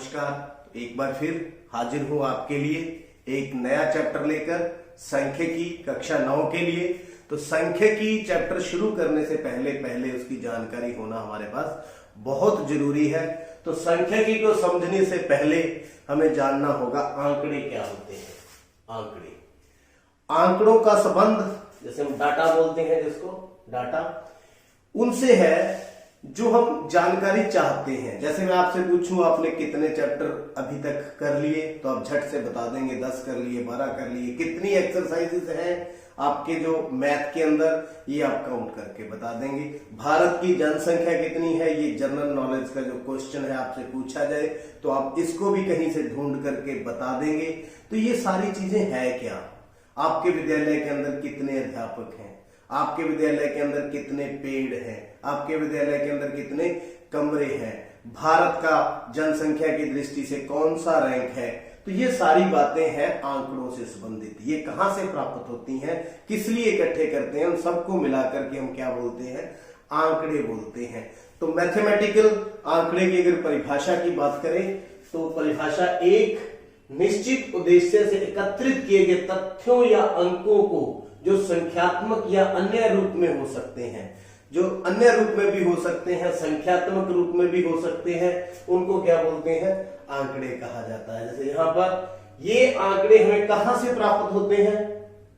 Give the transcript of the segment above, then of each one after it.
नमस्कार। एक बार फिर हाजिर हूं आपके लिए एक नया चैप्टर लेकर सांख्यिकी कक्षा 9 के लिए। तो सांख्यिकी चैप्टर शुरू करने से पहले उसकी जानकारी होना हमारे पास बहुत जरूरी है। तो सांख्यिकी को समझने से पहले हमें जानना होगा आंकड़े क्या होते हैं। आंकड़ों का संबंध, जैसे हम डाटा बोलते हैं, जिसको डाटा, उनसे है जो हम जानकारी चाहते हैं। जैसे मैं आपसे पूछूं आपने कितने चैप्टर अभी तक कर लिए, तो आप झट से बता देंगे 10 कर लिए, 12 कर लिए। कितनी एक्सरसाइजेस हैं आपके जो मैथ के अंदर, ये आप काउंट करके बता देंगे। भारत की जनसंख्या कितनी है, ये जनरल नॉलेज का जो क्वेश्चन है आपसे पूछा जाए तो आप इसको भी कहीं से ढूंढ करके बता देंगे। तो ये सारी चीजें है क्या। आपके विद्यालय के अंदर कितने अध्यापक हैं, आपके विद्यालय के अंदर कितने पेड़ हैं, आपके विद्यालय के अंदर कितने कमरे हैं, भारत का जनसंख्या की दृष्टि से कौन सा रैंक है। तो ये सारी बातें हैं आंकड़ों से संबंधित। ये कहां से प्राप्त होती हैं, किस लिए इकट्ठे करते हैं, उन सबको मिलाकर के हम क्या बोलते हैं, आंकड़े बोलते हैं। तो मैथमेटिकल आंकड़े की अगर परिभाषा की बात करें तो परिभाषा एक निश्चित उद्देश्य से एकत्रित किए गए तथ्यों या अंकों को जो संख्यात्मक या अन्य रूप में हो सकते हैं, जो अन्य रूप में भी हो सकते हैं, संख्यात्मक रूप में भी हो सकते हैं, उनको क्या बोलते हैं, आंकड़े कहा जाता है। जैसे यहां पर ये आंकड़े हमें कहां से प्राप्त होते हैं,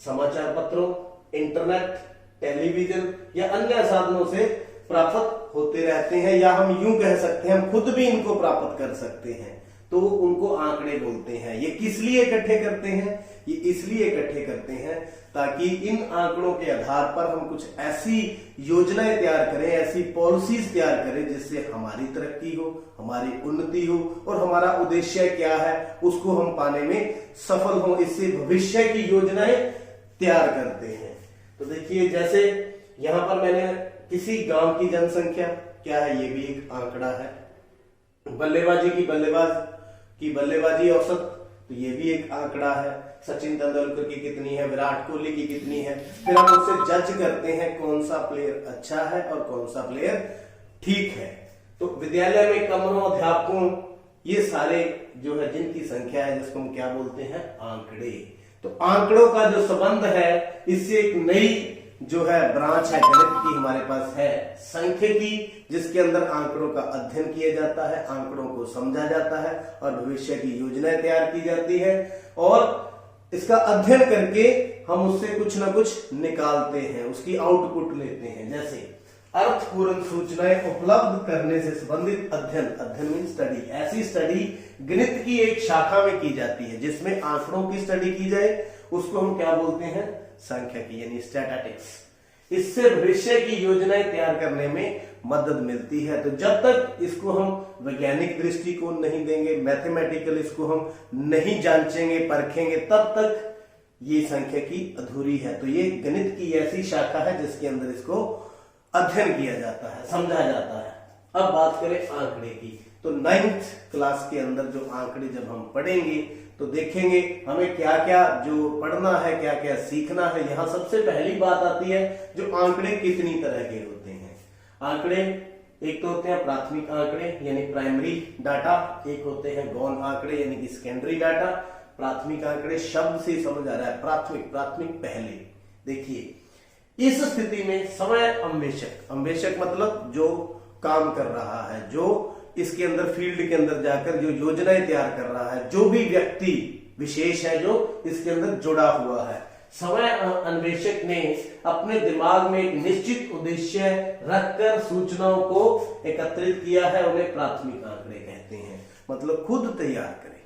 समाचार पत्रों, इंटरनेट, टेलीविजन या अन्य साधनों से प्राप्त होते रहते हैं, या हम यूं कह सकते हैं हम खुद भी इनको प्राप्त कर सकते हैं, तो उनको आंकड़े बोलते हैं। ये किस लिए इकट्ठे करते हैं, ये इसलिए इकट्ठे करते हैं ताकि इन आंकड़ों के आधार पर हम कुछ ऐसी योजनाएं तैयार करें, ऐसी पॉलिसीज तैयार करें जिससे हमारी तरक्की हो, हमारी उन्नति हो, और हमारा उद्देश्य क्या है उसको हम पाने में सफल हो। इससे भविष्य की योजनाएं तैयार करते हैं। तो देखिए, जैसे यहां पर मैंने किसी गांव की जनसंख्या क्या है, ये भी एक आंकड़ा है। बल्लेबाजी की बल्लेबाजी औसत, तो ये भी एक आंकड़ा है। सचिन तेंदुलकर की कितनी है, विराट कोहली की कितनी है। फिर हम उससे जज करते हैं कौन सा प्लेयर अच्छा है और कौन सा प्लेयर ठीक है। तो विद्यालय में कमरों, अध्यापकों, ये सारे जो है जिनकी संख्या है, जिसको हम क्या बोलते हैं, आंकड़े। तो आंकड़ों का जो संबंध है, इससे एक नई जो है ब्रांच है गणित की हमारे पास है, सांख्यिकी, जिसके अंदर आंकड़ों का अध्ययन किया जाता है, आंकड़ों को समझा जाता है और भविष्य की योजनाएं तैयार की जाती है। और इसका अध्ययन करके हम उससे कुछ ना कुछ निकालते हैं, उसकी आउटपुट लेते हैं। जैसे अर्थपूर्ण सूचनाएं उपलब्ध करने से संबंधित अध्ययन मीन स्टडी। ऐसी स्टडी गणित की एक शाखा में की जाती है जिसमें आंकड़ों की स्टडी की जाए, उसको हम क्या बोलते हैं, सांख्यिकी यानी स्टैटिस्टिक्स। इससे भविष्य की योजनाएं तैयार करने में मदद मिलती है। तो जब तक इसको हम वैज्ञानिक दृष्टिकोण नहीं देंगे, मैथमेटिकल इसको हम नहीं जांचेंगे, परखेंगे, तब तक ये सांख्यिकी अधूरी है। तो ये गणित की ऐसी शाखा है जिसके अंदर इसको अध्ययन किया जाता है, समझा जाता है। अब बात करें आंकड़े की, तो 9th क्लास के अंदर जो आंकड़े जब हम पढ़ेंगे तो देखेंगे हमें क्या क्या जो पढ़ना है, क्या क्या सीखना है। यहां सबसे पहली बात आती है जो आंकड़े कितनी तरह के होते हैं। आंकड़े एक तो होते हैं प्राथमिक आंकड़े यानी प्राइमरी डाटा, एक होते हैं गौण आंकड़े यानी कि सेकेंडरी डाटा। प्राथमिक आंकड़े शब्द से समझ आ रहा है, प्राथमिक पहले। देखिए, इस स्थिति में समय अन्वेषक मतलब जो काम कर रहा है, जो इसके अंदर फील्ड के अंदर जाकर जो योजनाएं तैयार कर रहा है, जो भी व्यक्ति विशेष है जो इसके अंदर जुड़ा हुआ है। समय अन्वेषक ने अपने दिमाग में एक निश्चित उद्देश्य रखकर सूचनाओं को एकत्रित किया है, उन्हें प्राथमिक आंकड़े कहते हैं। मतलब खुद तैयार करे।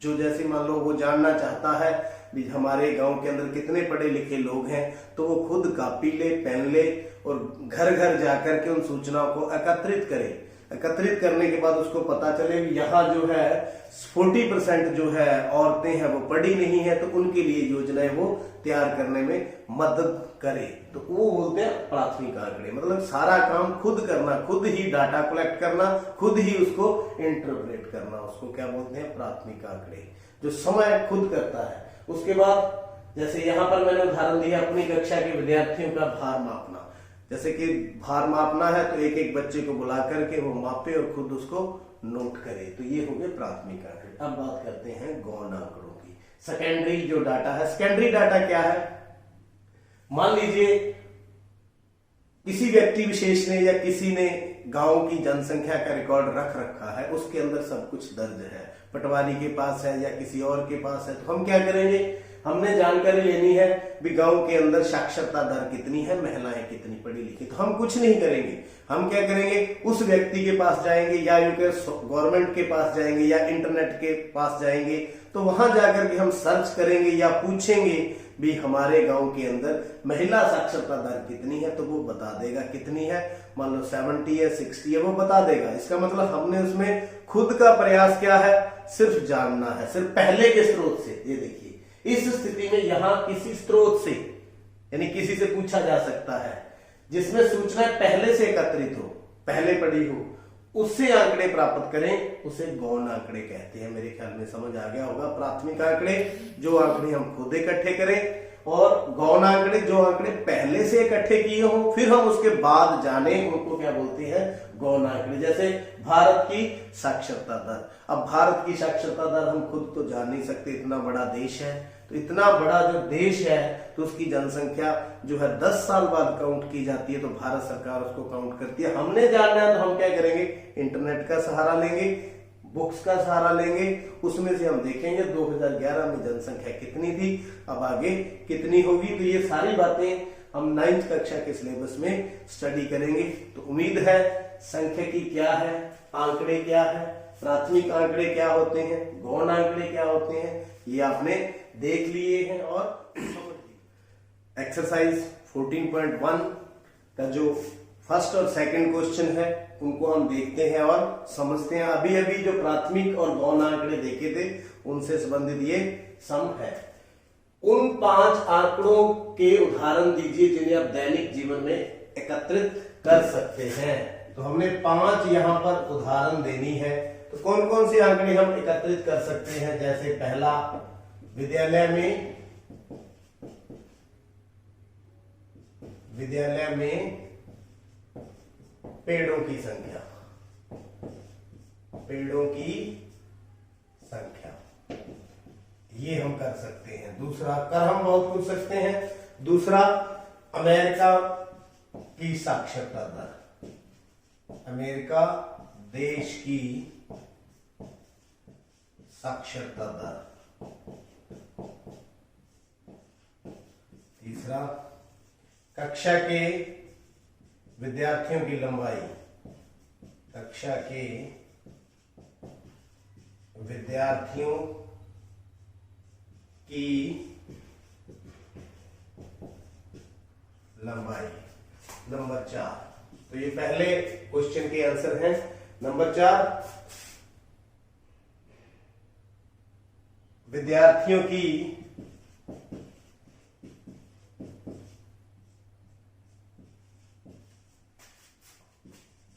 जो जैसे मान लो वो जानना चाहता है भी हमारे गांव के अंदर कितने पढ़े लिखे लोग हैं, तो वो खुद कॉपी ले, पेन ले और घर घर जाकर के उन सूचनाओं को एकत्रित करे। एकत्रित करने के बाद उसको पता चले यहाँ जो है 40% जो है औरतें हैं वो पढ़ी नहीं है, तो उनके लिए योजनाएं वो तैयार करने में मदद करे। तो वो बोलते हैं प्राथमिक आंकड़े। मतलब सारा काम खुद करना, खुद ही डाटा कलेक्ट करना, खुद ही उसको इंटरप्रेट करना, उसको क्या बोलते हैं, प्राथमिक आंकड़े, जो समय खुद करता है। उसके बाद जैसे यहाँ पर मैंने उदाहरण दिया अपनी कक्षा के विद्यार्थियों का भार मापना। जैसे कि भार मापना है तो एक एक बच्चे को बुला करके वो मापे और खुद उसको नोट करें। तो ये हो गए प्राथमिक आंकड़े। अब बात करते हैं गौण आंकड़ों की। सेकेंडरी जो डाटा है, सेकेंडरी डाटा क्या है? मान लीजिए किसी व्यक्ति विशेष ने या किसी ने गांव की जनसंख्या का रिकॉर्ड रख रखा है, उसके अंदर सब कुछ दर्ज है, पटवारी के पास है या किसी और के पास है। तो हम क्या करेंगे, हमने जानकारी लेनी है भी गांव के अंदर साक्षरता दर कितनी है, महिलाएं कितनी पढ़ी लिखी। तो हम कुछ नहीं करेंगे, हम क्या करेंगे, उस व्यक्ति के पास जाएंगे या गवर्नमेंट के पास जाएंगे या इंटरनेट के पास जाएंगे। तो वहां जाकर के हम सर्च करेंगे या पूछेंगे भी हमारे गांव के अंदर महिला साक्षरता दर कितनी है, तो वो बता देगा कितनी है। मान लो 70 है, 60 है, वो बता देगा। इसका मतलब हमने उसमें खुद का प्रयास क्या है, सिर्फ जानना है, सिर्फ पहले के स्रोत से। ये देखिए, इस स्थिति में यहां किसी स्रोत से यानी किसी से पूछा जा सकता है जिसमें सूचना पहले से एकत्रित हो, पहले पड़ी हो, उससे आंकड़े प्राप्त करें, उसे गौण आंकड़े कहते हैं। मेरे ख्याल में समझ आ गया होगा। प्राथमिक आंकड़े जो आंकड़े हम खुद इकट्ठे करें, और गौण आंकड़े जो आंकड़े पहले से इकट्ठे किए हों फिर हम उसके बाद जाने, उनको क्या बोलते हैं, गौण आंकड़े। जैसे भारत की साक्षरता दर। अब भारत की साक्षरता दर हम खुद तो जान नहीं सकते, इतना बड़ा देश है। तो इतना बड़ा जो देश है तो उसकी जनसंख्या जो है 10 साल बाद काउंट की जाती है, तो भारत सरकार उसको काउंट करती है। हमने जानना है तो हम क्या करेंगे, इंटरनेट का सहारा लेंगे, बुक्स का सहारा लेंगे, उसमें से हम देखेंगे 2011 में जनसंख्या कितनी थी, अब आगे कितनी होगी। तो ये सारी बातें हम 9th कक्षा के सिलेबस में स्टडी करेंगे। तो उम्मीद है सांख्यिकी क्या है, आंकड़े क्या है, प्राथमिक आंकड़े क्या होते हैं, गौण आंकड़े क्या होते हैं, ये आपने देख लिए हैं। और एक्सरसाइज 14.1 का जो फर्स्ट और सेकंड क्वेश्चन है उनको हम देखते हैं और समझते हैं। अभी अभी जो प्राथमिक और गौण आंकड़े देखे थे उनसे संबंधित ये सम है। उन 5 आंकड़ों के उदाहरण दीजिए जिन्हें आप दैनिक जीवन में एकत्रित कर सकते हैं। तो हमने 5 यहां पर उदाहरण देनी है। तो कौन कौन से आंकड़े हम एकत्रित कर सकते हैं? जैसे पहला, विद्यालय में पेड़ों की संख्या, ये हम कर सकते हैं। दूसरा, कर हम बहुत पूछ सकते हैं। दूसरा, अमेरिका की साक्षरता दर, अमेरिका देश की साक्षरता दर। तीसरा, कक्षा के विद्यार्थियों की लंबाई, कक्षा के विद्यार्थियों की लंबाई। नंबर 4, तो ये पहले क्वेश्चन के आंसर हैं। नंबर 4, विद्यार्थियों की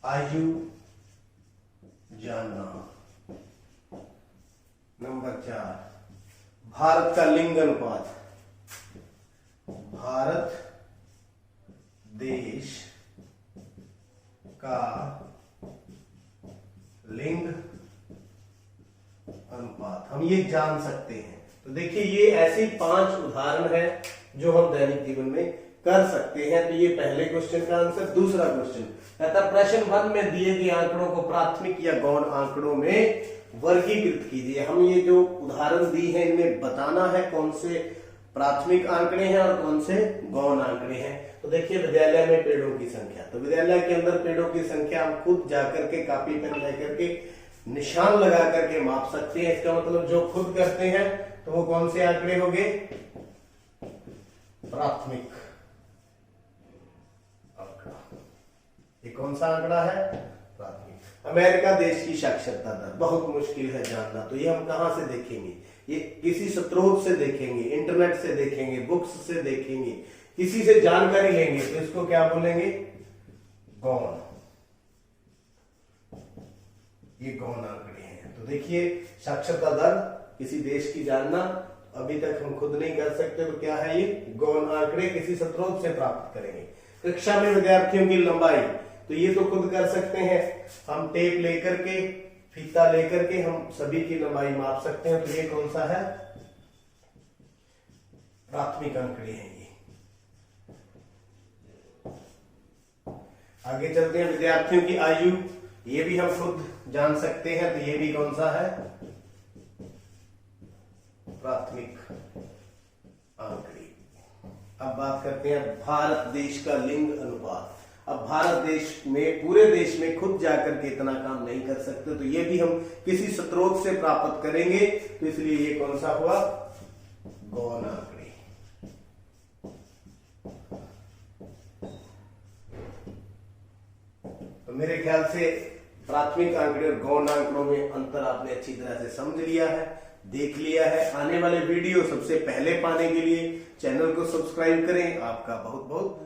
आयु जानना। नंबर 4, भारत का लिंग अनुपात, भारत देश का लिंग अनुपात हम ये जान सकते हैं। तो देखिए, ये ऐसी 5 उदाहरण है जो हम दैनिक जीवन में कर सकते हैं। तो ये पहले क्वेश्चन का आंसर। दूसरा क्वेश्चन कहता है प्रश्न 1 में दिए गए आंकड़ों को प्राथमिक या गौण आंकड़ों में वर्गीकृत कीजिए। हम ये जो उदाहरण दी है इनमें बताना है कौन से प्राथमिक आंकड़े हैं और कौन से गौण आंकड़े हैं। तो देखिए, विद्यालय में पेड़ों की संख्या, तो विद्यालय के अंदर पेड़ों की संख्या हम खुद जाकर के कापी पेन लेकर के निशान लगा करके माप सकते हैं। इसका मतलब जो खुद करते हैं तो वो कौन से आंकड़े हो गए, प्राथमिक आंकड़ा। ये कौन सा आंकड़ा है, प्राथमिक। अमेरिका देश की साक्षरता दर बहुत मुश्किल है जानना, तो ये हम कहां से देखेंगे, ये किसी स्रोत से देखेंगे, इंटरनेट से देखेंगे, बुक्स से देखेंगे, किसी से जानकारी लेंगे। तो इसको क्या बोलेंगे, गौण। ये गौण आंकड़े हैं। तो देखिए, साक्षरता दर किसी देश की जानना अभी तक हम खुद नहीं कर सकते, तो क्या है ये, गौण आंकड़े किसी स्रोत से प्राप्त करेंगे। कक्षा में विद्यार्थियों की लंबाई, तो ये तो खुद कर सकते हैं। हम टेप लेकर के फीता लेकर के हम सभी की लंबाई माप सकते हैं। तो ये कौन सा है? प्राथमिक अंकड़ी है ये। आगे चलते हैं, विद्यार्थियों की आयु, ये भी हम खुद जान सकते हैं। तो ये भी कौन सा है? प्राथमिक आंकड़ी। अब बात करते हैं भारत देश का लिंग अनुपात। अब भारत देश में, पूरे देश में खुद जाकर के इतना काम नहीं कर सकते, तो ये भी हम किसी स्रोत से प्राप्त करेंगे। तो इसलिए ये कौन सा हुआ? गौण आंकड़ी। तो मेरे ख्याल से प्राथमिक आंकड़े और गौण आंकड़ों में अंतर आपने अच्छी तरह से समझ लिया है, देख लिया है। आने वाले वीडियो सबसे पहले पाने के लिए चैनल को सब्सक्राइब करें। आपका बहुत बहुत